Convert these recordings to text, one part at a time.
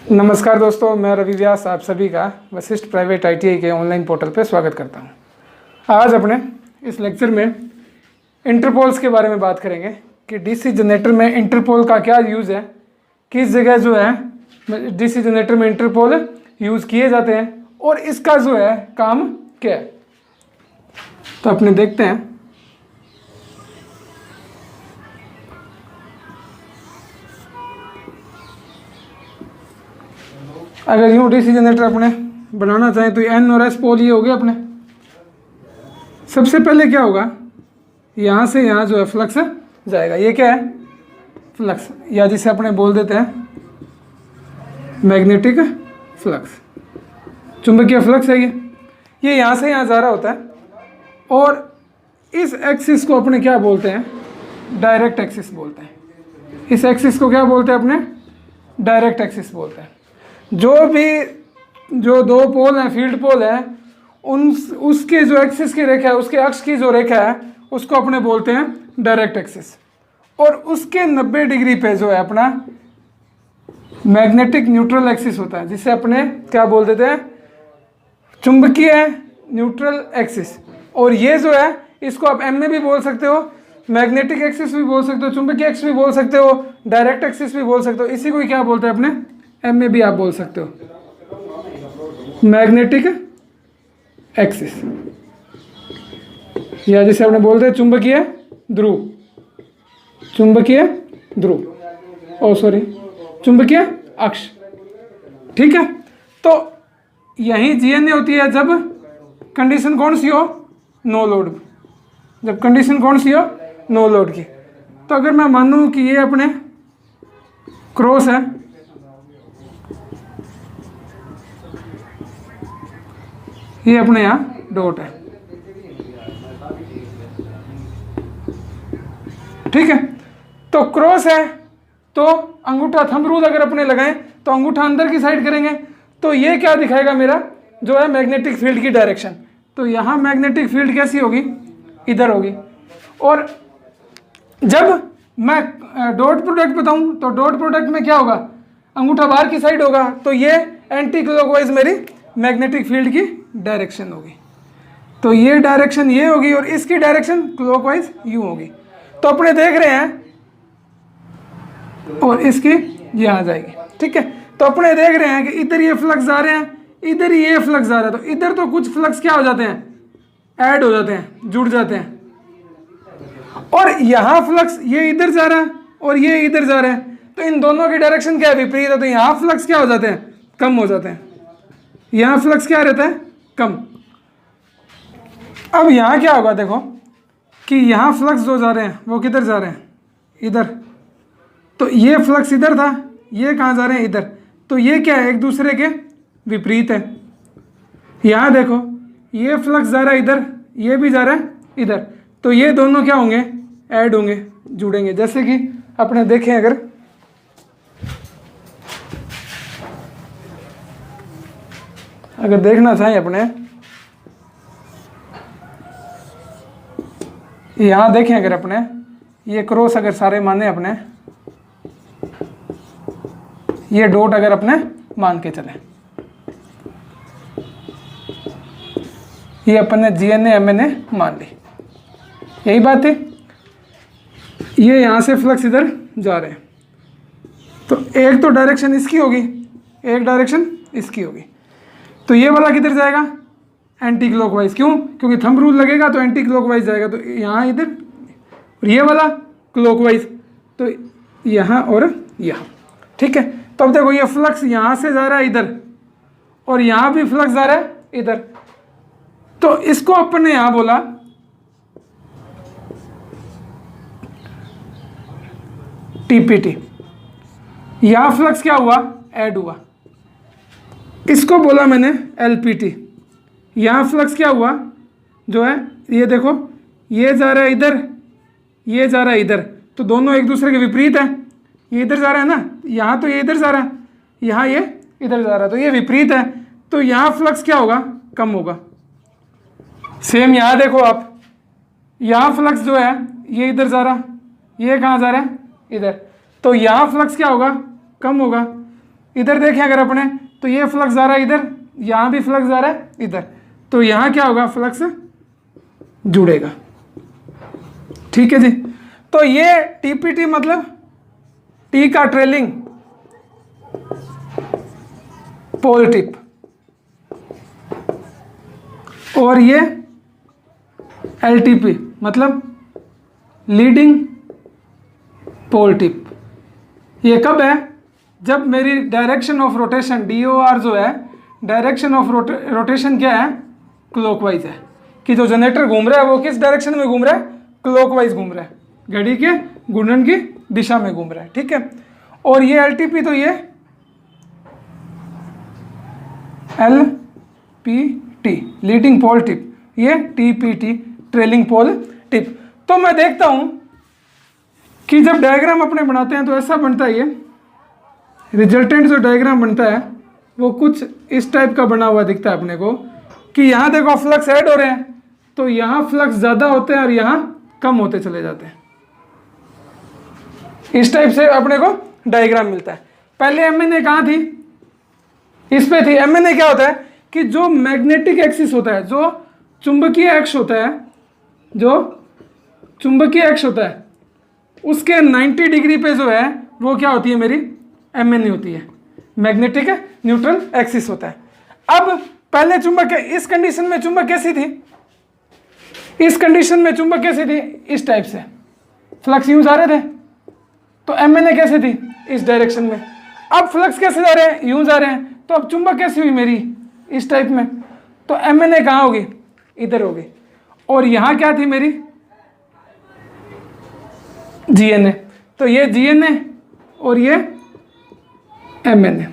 नमस्कार दोस्तों, मैं रवि व्यास आप सभी का वशिष्ठ प्राइवेट आईटीआई के ऑनलाइन पोर्टल पर स्वागत करता हूं। आज अपने इस लेक्चर में इंटरपोल्स के बारे में बात करेंगे कि डीसी जनरेटर में इंटरपोल का क्या यूज़ है, किस जगह जो है डीसी जनरेटर में इंटरपोल यूज़ किए जाते हैं और इसका जो है काम क्या है। तो अपने देखते हैं। अगर यूँ डीसी जनरेटर अपने बनाना चाहें तो एन और एस पोल ये हो गए अपने। सबसे पहले क्या होगा, यहाँ से यहाँ जो है फ्लक्स जाएगा। ये क्या है? फ्लक्स, या जिसे अपने बोल देते हैं मैग्नेटिक फ्लक्स, चुंबकीय फ्लक्स है ये यहाँ से यहाँ जा रहा होता है। और इस एक्सिस को अपने क्या बोलते हैं? डायरेक्ट एक्सिस बोलते हैं। इस एक्सिस को क्या बोलते हैं अपने? डायरेक्ट एक्सिस बोलते हैं। जो दो पोल हैं, फील्ड पोल है, उसके जो एक्सिस की रेखा है, उसके अक्ष की जो रेखा है उसको अपने बोलते हैं डायरेक्ट एक्सिस। और उसके 90 डिग्री पे जो है अपना मैग्नेटिक न्यूट्रल एक्सिस होता है, जिसे अपने क्या बोल देते हैं? चुंबकीय न्यूट्रल एक्सिस। और ये जो है इसको आप एम में भी बोल सकते हो, मैग्नेटिक एक्सिस भी बोल सकते हो, चुंबकीय एक्सिस भी बोल सकते हो, डायरेक्ट एक्सिस भी बोल सकते हो। इसी को क्या बोलते हैं अपने? एम में भी आप बोल सकते हो, मैग्नेटिक एक्सिस, या जिसे अपने बोलते हैं चुंबकीय ध्रुव, चुंबकीय ध्रुव, चुंबकीय अक्ष। ठीक है, तो यही जीएनए होती है जब कंडीशन कौन सी हो? No load. जब कंडीशन कौन सी हो? नो लोड की। तो अगर मैं मानूं कि ये अपने क्रॉस है, ये अपने यहाँ डॉट है। ठीक है, तो क्रॉस है तो अंगूठा थंब रूल अगर अपने लगाएं तो अंगूठा अंदर की साइड करेंगे तो ये क्या दिखाएगा? मेरा जो है मैग्नेटिक फील्ड की डायरेक्शन। तो यहाँ मैग्नेटिक फील्ड कैसी होगी? इधर होगी। और जब मैं डॉट प्रोडक्ट बताऊं तो डॉट प्रोडक्ट में क्या होगा? अंगूठा बाहर की साइड होगा, तो ये एंटी क्लॉकवाइज मेरी मैग्नेटिक फील्ड की डायरेक्शन होगी। तो ये डायरेक्शन ये होगी और इसकी डायरेक्शन क्लॉकवाइज यूं होगी। तो अपने देख रहे हैं, और इसकी यहाँ जाएगी। ठीक है, तो अपने देख रहे हैं कि इधर ये फ्लक्स जा रहे हैं, इधर ये फ्लक्स जा रहा है। तो इधर तो कुछ फ्लक्स क्या हो जाते हैं? ऐड हो जाते हैं, जुड़ जाते हैं। और यहाँ फ्लक्स ये इधर जा रहा है और ये इधर जा रहा है, तो इन दोनों की डायरेक्शन क्या विपरीत है। तो यहाँ फ्लक्स क्या हो जाते हैं? कम हो जाते हैं। यहाँ फ्लक्स क्या रहता है? कम। अब यहाँ क्या होगा? देखो कि यहाँ फ्लक्स जो जा रहे हैं वो किधर जा रहे हैं? इधर। तो ये फ्लक्स इधर था, ये कहाँ जा रहे हैं? इधर। तो ये क्या है? एक दूसरे के विपरीत है। यहाँ देखो ये फ्लक्स जा रहा है इधर, ये भी जा रहा है इधर। तो ये दोनों क्या होंगे? ऐड होंगे, जुड़ेंगे। जैसे कि अपने देखें, अगर देखना चाहें अपने, यहाँ देखें अगर अपने ये क्रॉस अगर सारे माने अपने, ये डॉट अगर अपने मान के चले, ये अपन ने जीएनए एमएनए मान ली, यही बात है। ये यहाँ से फ्लक्स इधर जा रहे हैं, तो एक तो डायरेक्शन इसकी होगी, एक डायरेक्शन इसकी होगी। तो ये वाला किधर जाएगा? Anti clockwise. क्यों? क्योंकि थंब रूल लगेगा तो एंटी क्लॉकवाइज जाएगा। तो यहाँ इधर, और ये वाला क्लॉकवाइज, तो यहाँ और यहाँ। ठीक है, तो अब देखो ये फ्लक्स यहाँ से जा रहा है इधर और यहाँ भी फ्लक्स जा रहा है इधर। तो इसको अपन ने यहाँ बोला टीपीटी। यहाँ फ्लक्स क्या हुआ? ऐड हुआ। इसको बोला मैंने एलपीटी। यहाँ फ्लक्स क्या हुआ? जो है ये देखो, ये जा रहा है इधर, ये जा रहा है इधर। तो दोनों एक दूसरे के विपरीत है। ये इधर जा रहा है ना, यहाँ तो ये इधर जा रहा है, यहाँ ये इधर जा रहा है, तो ये विपरीत है। तो यहाँ फ्लक्स क्या होगा? कम होगा। सेम यहाँ देखो आप, यहाँ फ्लक्स जो है ये इधर जा रहा है, ये कहाँ जा रहा है? इधर। तो यहाँ फ्लक्स क्या होगा? कम होगा। इधर देखें अगर अपने, तो ये फ्लक्स जा रहा है इधर, यहाँ भी फ्लक्स जा रहा है इधर, तो यहाँ क्या होगा, फ्लक्स जुड़ेगा। ठीक है जी। तो ये टीपीटी मतलब टी का ट्रेलिंग पोल टिप, और ये एलटीपी मतलब लीडिंग पोल टिप। ये कब है, जब मेरी डायरेक्शन ऑफ रोटेशन DOR जो है, डायरेक्शन ऑफ रोटेशन क्या है, क्लॉकवाइज है, कि जो जनरेटर घूम रहा है वो किस डायरेक्शन में घूम रहा है, क्लॉकवाइज घूम रहा है, घड़ी के घूर्णन की दिशा में घूम रहा है। ठीक है। और ये एलटीपी, तो ये LPT लीडिंग पोल टिप, ये TPT ट्रेलिंग पोल टिप। तो मैं देखता हूं कि जब डायग्राम अपने बनाते हैं तो ऐसा बनता है, ये रिजल्टेंट जो डायग्राम बनता है वो कुछ इस टाइप का बना हुआ दिखता है अपने को, कि यहाँ देखो फ्लक्स ऐड हो रहे हैं, तो यहाँ फ्लक्स ज़्यादा होते हैं और यहाँ कम होते चले जाते हैं। इस टाइप से अपने को डायग्राम मिलता है। पहले MNA कहाँ थी, इस पे थी। MNA क्या होता है कि जो मैग्नेटिक एक्सिस होता है, जो चुंबकीय अक्ष होता है, जो चुंबकीय अक्ष होता है उसके 90 डिग्री पे जो है वो क्या होती है, मेरी MNA होती है, मैग्नेटिक न्यूट्रल एक्सिस होता है। अब पहले चुंबक, इस कंडीशन में चुंबक कैसी थी, इस कंडीशन में चुंबक कैसी थी, इस टाइप से फ्लक्स यूं जा रहे थे, तो MNA कैसे थी, इस डायरेक्शन में। अब फ्लक्स कैसे जा रहे हैं, यूं जा रहे हैं, तो अब चुंबक कैसी हुई मेरी, इस टाइप में, तो MNA कहाँ होगी, इधर होगी। और यहाँ क्या थी मेरी, GNA, तो ये GNA और ये MNA।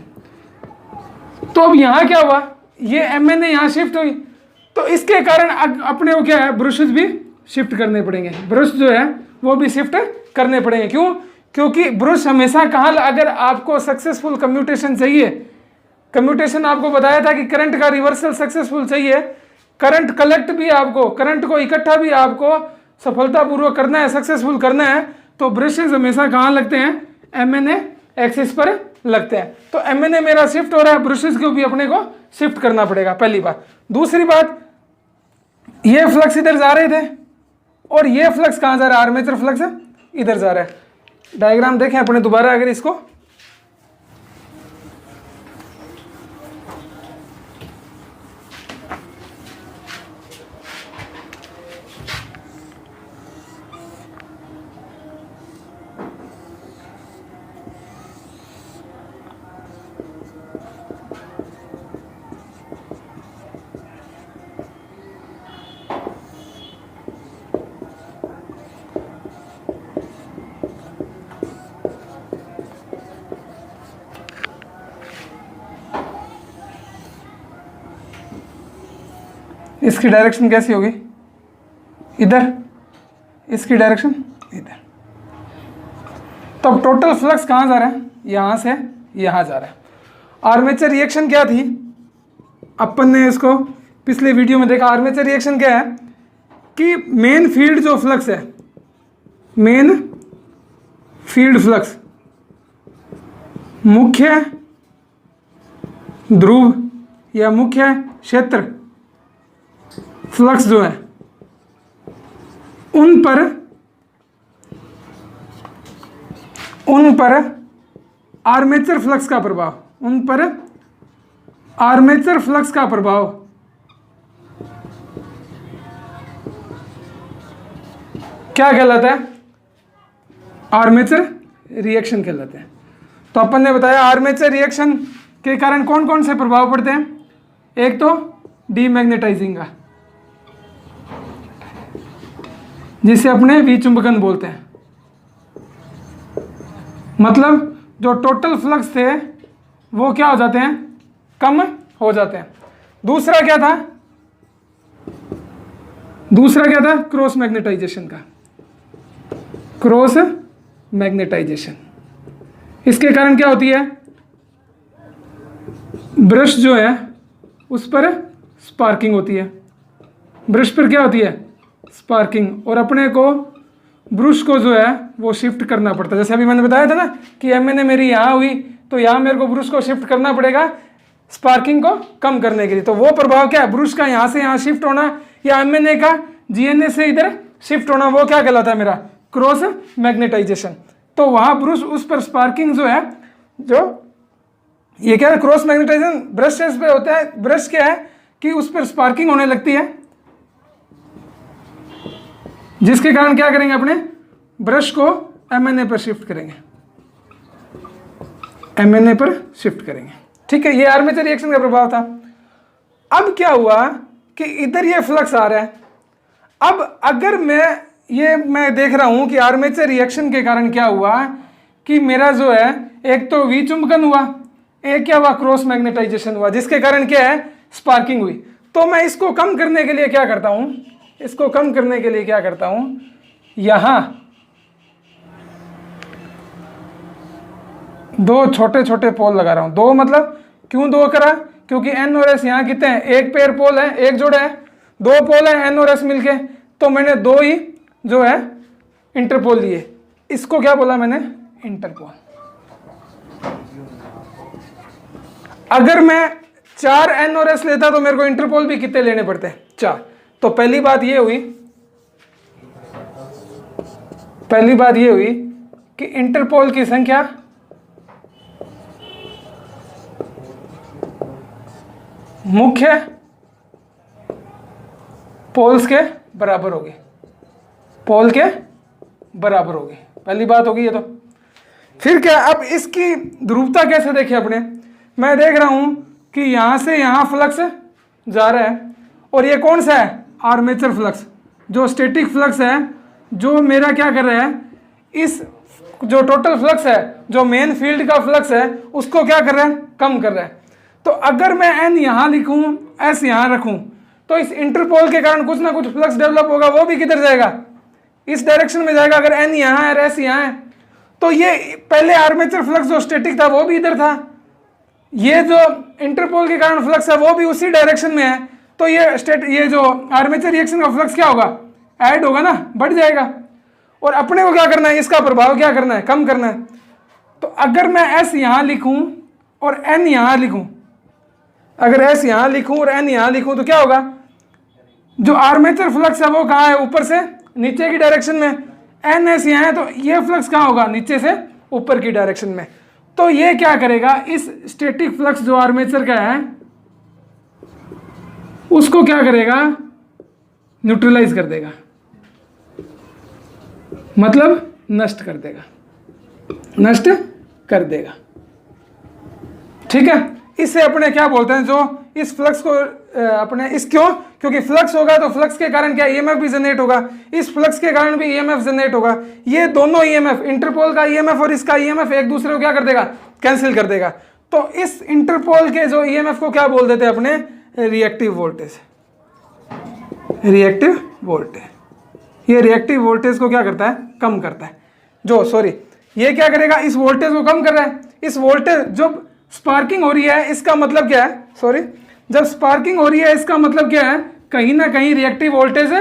तो अब यहाँ क्या हुआ, ये MNA यहाँ शिफ्ट हुई, तो इसके कारण अपने को क्या है, ब्रशेस भी शिफ्ट करने पड़ेंगे, ब्रश जो है वो भी शिफ्ट करने पड़ेंगे। क्यों, क्योंकि ब्रश हमेशा कहाँ, अगर आपको सक्सेसफुल कम्यूटेशन चाहिए, कम्यूटेशन आपको बताया था कि करंट का रिवर्सल सक्सेसफुल चाहिए, करंट कलेक्ट भी आपको, करंट को इकट्ठा भी आपको सफलतापूर्वक करना है, सक्सेसफुल करना है, तो ब्रशेज हमेशा कहाँ लगते हैं, MNA एक्सिस पर लगते हैं। तो MNA मेरा शिफ्ट हो रहा है, ब्रशेज को भी अपने को शिफ्ट करना पड़ेगा, पहली बात। दूसरी बात, ये फ्लक्स इधर जा रहे थे और ये फ्लक्स कहाँ जा रहा है, आर्मेचर फ्लक्स इधर जा रहा है। डायग्राम देखें अपने दोबारा, अगर इसको इसकी डायरेक्शन कैसी होगी, इधर, इसकी डायरेक्शन इधर। तो अब टोटल फ्लक्स कहाँ जा रहा है, यहाँ से यहाँ जा रहा है। आर्मेचर रिएक्शन क्या थी, अपन ने इसको पिछले वीडियो में देखा। आर्मेचर रिएक्शन क्या है कि मेन फील्ड जो फ्लक्स है, मेन फील्ड फ्लक्स, मुख्य ध्रुव या मुख्य क्षेत्र फ्लक्स जो है, उन पर आर्मेचर फ्लक्स का प्रभाव, उन पर आर्मेचर फ्लक्स का प्रभाव क्या कहलाता है, आर्मेचर रिएक्शन कहलाते हैं। तो अपन ने बताया आर्मेचर रिएक्शन के कारण कौन कौन से प्रभाव पड़ते हैं। एक तो डीमैग्नेटाइजिंग का, जिसे अपने विचुंबकन बोलते हैं, मतलब जो टोटल फ्लक्स थे वो क्या हो जाते हैं, कम हो जाते हैं। दूसरा क्या था, क्रॉस मैग्नेटाइजेशन का, क्रॉस मैग्नेटाइजेशन। इसके कारण क्या होती है, ब्रश जो है उस पर स्पार्किंग होती है, ब्रश पर क्या होती है, स्पार्किंग, और अपने को ब्रश को जो है वो शिफ्ट करना पड़ता है। जैसे अभी मैंने बताया था ना कि MNA मेरी यहाँ हुई, तो यहाँ मेरे को ब्रश को शिफ्ट करना पड़ेगा स्पार्किंग को कम करने के लिए। तो वो प्रभाव क्या है, ब्रश का यहाँ से यहाँ शिफ्ट होना या एमएनए का जीएनए से इधर शिफ्ट होना, वो क्या कहलाता है मेरा क्रॉस मैग्नेटाइजेशन। तो वहाँ ब्रश उस पर स्पार्किंग जो है, जो ये क्या है क्रॉस मैग्नेटाइजेशन ब्रश पे होता है। ब्रश क्या है कि उस पर स्पार्किंग होने लगती है, जिसके कारण क्या करेंगे अपने ब्रश को एमएनए पर शिफ्ट करेंगे, एमएनए पर शिफ्ट करेंगे। ठीक है, ये आर्मेचर रिएक्शन का प्रभाव था। अब क्या हुआ कि इधर ये फ्लक्स आ रहा है। अब अगर मैं देख रहा हूं कि आर्मेचर रिएक्शन के कारण क्या हुआ कि मेरा जो है एक तो विचुंबकन हुआ, एक क्या हुआ क्रॉस मैग्नेटाइजेशन हुआ, जिसके कारण क्या है स्पार्किंग हुई। तो मैं इसको कम करने के लिए क्या करता हूं, इसको कम करने के लिए क्या करता हूं, यहां दो छोटे छोटे पोल लगा रहा हूं। दो मतलब क्यों दो करा, क्योंकि एन और एस यहाँ कितने हैं, एक पेयर पोल है, एक जोड़ा है, दो पोल है एन और एस मिलके, तो मैंने दो ही जो है इंटरपोल लिए। इसको क्या बोला मैंने, इंटरपोल। अगर मैं 4 एन और एस लेता तो मेरे को इंटरपोल भी कितने लेने पड़ते हैं, 4। तो पहली बात ये हुई कि इंटरपोल की संख्या मुख्य पोल्स के बराबर होगी, पोल के बराबर होगी, पहली बात होगी ये। तो फिर क्या, अब इसकी ध्रुवता कैसे देखें अपने, मैं देख रहा हूं कि यहां से यहां फ्लक्स जा रहा है, और ये कौन सा है आर्मेचर फ्लक्स, जो स्टैटिक फ्लक्स है, जो मेरा क्या कर रहा है, इस जो टोटल फ्लक्स है, जो मेन फील्ड का फ्लक्स है, उसको क्या कर रहा है, कम कर रहा है। तो अगर मैं एन यहां लिखूं, एस यहां रखूं, तो इस इंटरपोल के कारण कुछ ना कुछ फ्लक्स डेवलप होगा, वो भी किधर जाएगा, इस डायरेक्शन में जाएगा। अगर एन यहां है और एस यहां है, तो ये पहले आर्मेचर फ्लक्स जो स्टैटिक था वो भी इधर था, ये जो इंटरपोल के कारण फ्लक्स है वो भी उसी डायरेक्शन में है। तो ये जो आर्मेचर रिएक्शन का फ्लक्स क्या होगा, ऐड होगा ना, बढ़ जाएगा। और अपने को क्या करना है, इसका प्रभाव क्या करना है, कम करना है। तो अगर मैं एस यहां लिखूं और एन यहां लिखूं, अगर एस यहां लिखूं और एन यहां लिखूं, तो क्या होगा, जो आर्मेचर फ्लक्स है वो कहाँ है, ऊपर से नीचे की डायरेक्शन में। एन एस यहां है, तो ये फ्लक्स कहाँ होगा, न्नीचे से ऊपर की डायरेक्शन में। तो ये क्या करेगा, इस स्टैटिक फ्लक्स जो आर्मेचर का है उसको क्या करेगा, न्यूट्रलाइज कर देगा, मतलब नष्ट कर देगा, नष्ट कर देगा। ठीक है, इससे अपने क्या बोलते हैं, जो इस फ्लक्स को अपने इस क्यों, क्योंकि फ्लक्स होगा तो फ्लक्स के कारण क्या ईएमएफ भी जनरेट होगा, इस फ्लक्स के कारण भी ईएमएफ जनरेट होगा। ये दोनों ईएमएफ, इंटरपोल का ईएमएफ और इसका ईएमएफ एक दूसरे को क्या कर देगा, कैंसिल कर देगा। तो इस इंटरपोल के जो ईएमएफ को क्या बोल देते हैं अपने, रिएक्टिव वोल्टेज, रिएक्टिव वोल्टेज। ये रिएक्टिव वोल्टेज को क्या करता है, कम करता है। ये क्या करेगा, इस वोल्टेज को कम कर रहा है। इस वोल्टेज जब स्पार्किंग हो रही है, इसका मतलब क्या है, जब स्पार्किंग हो रही है इसका मतलब क्या है, कहीं ना कहीं रिएक्टिव वोल्टेज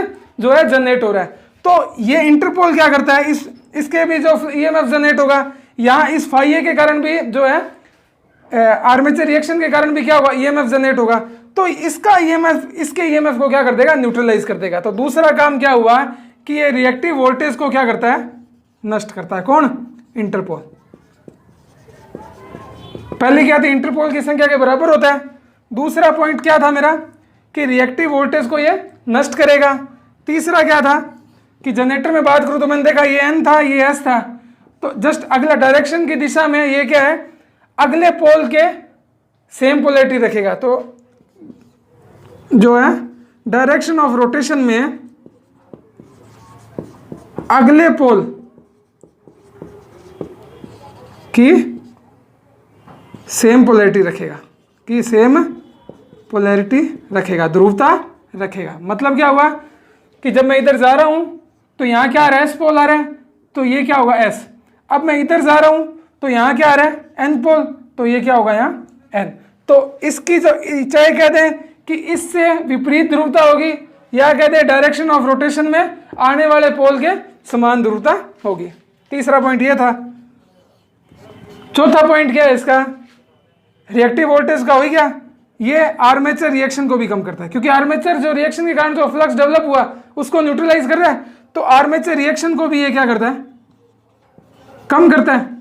जो है जनरेट हो रहा है। तो ये इंटरपोल क्या करता है, इसके भी जो ईएमएफ जनरेट होगा, यहाँ इस फाइए के कारण भी जो है आर्मेचर रिएक्शन के कारण भी क्या होगा, ईएमएफ जनरेट होगा। तो इसका ईएमएफ इसके ईएमएफ को क्या कर देगा, न्यूट्रलाइज कर देगा। तो दूसरा काम क्या हुआ कि ये रिएक्टिव वोल्टेज को क्या करता है, नष्ट करता है। कौन, इंटरपोल। पहले क्या थी, इंटरपोल की संख्या के बराबर होता है। दूसरा पॉइंट क्या था मेरा, कि रिएक्टिव वोल्टेज को ये नष्ट करेगा। तीसरा क्या था कि जनरेटर में बात करूं तो मैंने देखा ये एन था, ये एस था, तो जस्ट अगला डायरेक्शन की दिशा में ये क्या है, अगले पोल के सेम पोलैरिटी रखेगा। तो जो है डायरेक्शन ऑफ रोटेशन में अगले पोल की सेम पोलैरिटी रखेगा, कि सेम पोलैरिटी रखेगा, ध्रुवता रखेगा। मतलब क्या हुआ कि जब मैं इधर जा रहा हूं तो यहां क्या आ रहा है, एस पोल आ रहा है, तो ये क्या होगा, एस। अब मैं इधर जा रहा हूं तो यहां क्या आ रहा है, एन पोल, तो ये क्या होगा, यहाँ एन। तो इसकी जो चाहे कहते हैं कि इससे विपरीत ध्रुवता होगी, या कहते हैं डायरेक्शन ऑफ रोटेशन में आने वाले पोल के समान ध्रुवता होगी। तीसरा पॉइंट ये था। चौथा पॉइंट क्या है इसका, रिएक्टिव वोल्टेज का हो गया, ये आर्मेचर रिएक्शन को भी कम करता है, क्योंकि आर्मेचर जो रिएक्शन के कारण जो फ्लक्स डेवलप हुआ उसको न्यूट्रलाइज कर रहा है, तो आर्मेचर रिएक्शन को भी ये क्या करता है, कम करता है।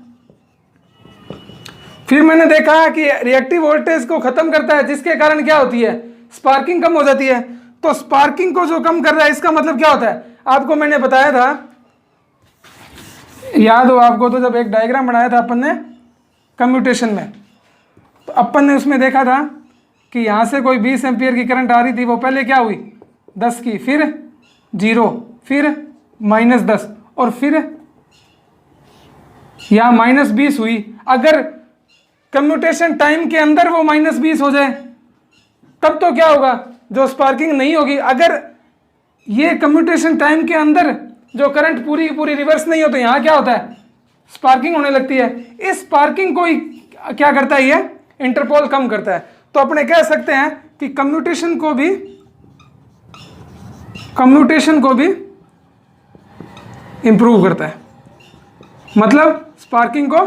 फिर मैंने देखा कि रिएक्टिव वोल्टेज को खत्म करता है, जिसके कारण क्या होती है, स्पार्किंग कम हो जाती है। तो स्पार्किंग को जो कम कर रहा है इसका मतलब क्या होता है, आपको मैंने बताया था, याद हो आपको, तो जब एक डायग्राम बनाया था अपन ने कम्यूटेशन में, तो अपन ने उसमें देखा था कि यहाँ से कोई 20 एम्पियर की करंट आ रही थी, वो पहले क्या हुई 10 की, फिर 0, फिर -10 और फिर यहाँ -20 हुई। अगर कम्यूटेशन टाइम के अंदर वो -20 हो जाए तब तो क्या होगा, जो स्पार्किंग नहीं होगी। अगर ये कम्यूटेशन टाइम के अंदर जो करंट पूरी पूरी रिवर्स नहीं हो तो यहाँ क्या होता है, स्पार्किंग होने लगती है। इस स्पार्किंग को ही क्या करता है, ये इंटरपोल कम करता है। तो अपने कह सकते हैं कि कम्यूटेशन को भी इंप्रूव करता है, मतलब स्पार्किंग को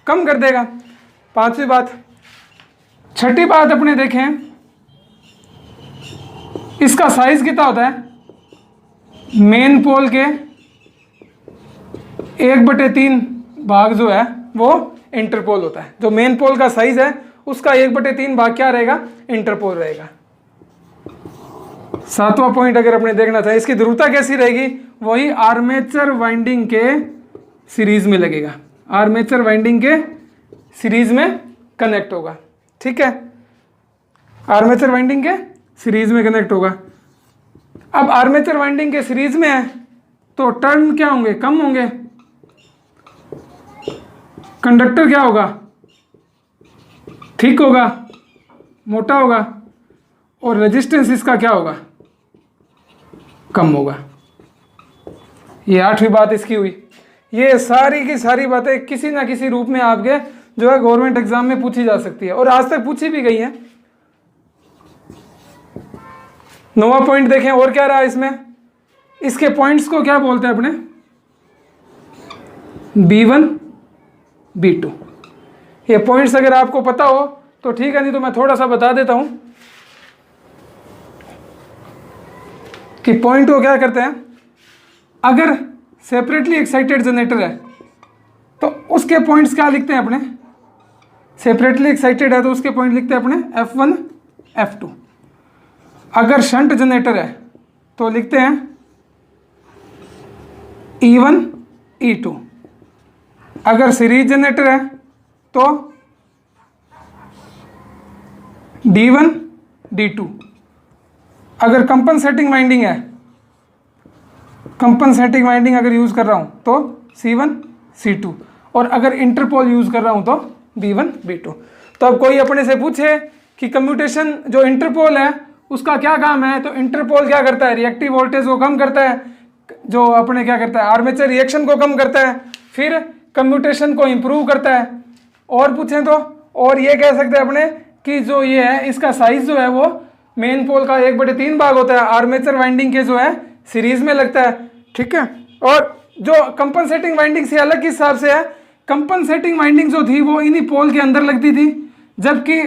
कम कर देगा। पांचवी बात। छठी बात अपने देखें, इसका साइज कितना होता है, मेन पोल के 1/3 भाग जो है वो इंटरपोल होता है। जो मेन पोल का साइज है उसका 1/3 भाग क्या रहेगा, इंटरपोल रहेगा। सातवां पॉइंट अगर अपने देखना था, इसकी ध्रुवता कैसी रहेगी, वही आर्मेचर वाइंडिंग के सीरीज में लगेगा, आर्मेचर वाइंडिंग के सीरीज में कनेक्ट होगा। ठीक है, आर्मेचर वाइंडिंग के सीरीज में कनेक्ट होगा। अब आर्मेचर वाइंडिंग के सीरीज में है तो टर्न क्या होंगे, कम होंगे, कंडक्टर क्या होगा, ठीक होगा, मोटा होगा, और रेजिस्टेंस इसका क्या होगा, कम होगा। ये आठवीं बात इसकी हुई। ये सारी की सारी बातें किसी ना किसी रूप में आपके जो है गवर्नमेंट एग्जाम में पूछी जा सकती है, और आज तक पूछी भी गई है। 9वां पॉइंट देखें, और क्या रहा इसमें, इसके पॉइंट्स को क्या बोलते हैं अपने, B1 B2। ये पॉइंट्स अगर आपको पता हो तो ठीक है, नहीं तो मैं थोड़ा सा बता देता हूं कि पॉइंट को क्या करते हैं। अगर सेपरेटली एक्साइटेड जनरेटर है तो उसके पॉइंट्स क्या लिखते हैं अपने, सेपरेटली एक्साइटेड है तो उसके पॉइंट लिखते हैं अपने F1 F2। अगर शंट जनरेटर है तो लिखते हैं E1 E2। अगर सीरीज जनरेटर है तो D1 D2। अगर कंपनसेटिंग वाइंडिंग है, कंपनसेटिंग वाइंडिंग अगर यूज कर रहा हूं तो C1 C2, और अगर इंटरपोल यूज कर रहा हूं तो B1 B2। तो अब कोई अपने से पूछे कि कम्यूटेशन जो इंटरपोल है उसका क्या काम है, तो इंटरपोल क्या करता है, रिएक्टिव वोल्टेज को कम करता है, जो अपने क्या करता है, आर्मेचर रिएक्शन को कम करता है, फिर कम्यूटेशन को इंप्रूव करता है। और पूछें तो और ये कह सकते हैं अपने कि जो ये है इसका साइज जो है वो मेन पोल का 1/3 भाग होता है, आर्मेचर वाइंडिंग के जो है सीरीज में लगता है। ठीक है, और जो कंपनसेटिंग वाइंडिंग से अलग किस हिसाब से है, कंपनसेटिंग वाइंडिंग जो थी वो इन्हीं पोल के अंदर लगती थी, जबकि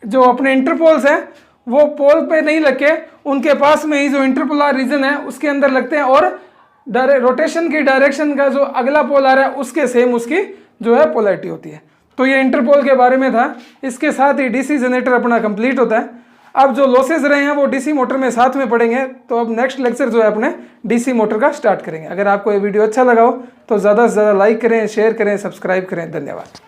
जो अपने इंटरपोल्स हैं वो पोल पे नहीं लग के उनके पास में ही जो इंटरपोलर रीजन है उसके अंदर लगते हैं, और रोटेशन की डायरेक्शन का जो अगला पोल आ रहा है उसके सेम उसकी जो है पोलैरिटी होती है। तो ये इंटरपोल के बारे में था। इसके साथ ही डीसी जनरेटर अपना कंप्लीट होता है। अब जो लॉसेज रहे हैं वो डीसी मोटर में साथ में पढ़ेंगे। तो अब नेक्स्ट लेक्चर जो है अपने डीसी मोटर का स्टार्ट करेंगे। अगर आपको ये वीडियो अच्छा लगा हो तो ज़्यादा से ज़्यादा लाइक करें, शेयर करें, सब्सक्राइब करें। धन्यवाद।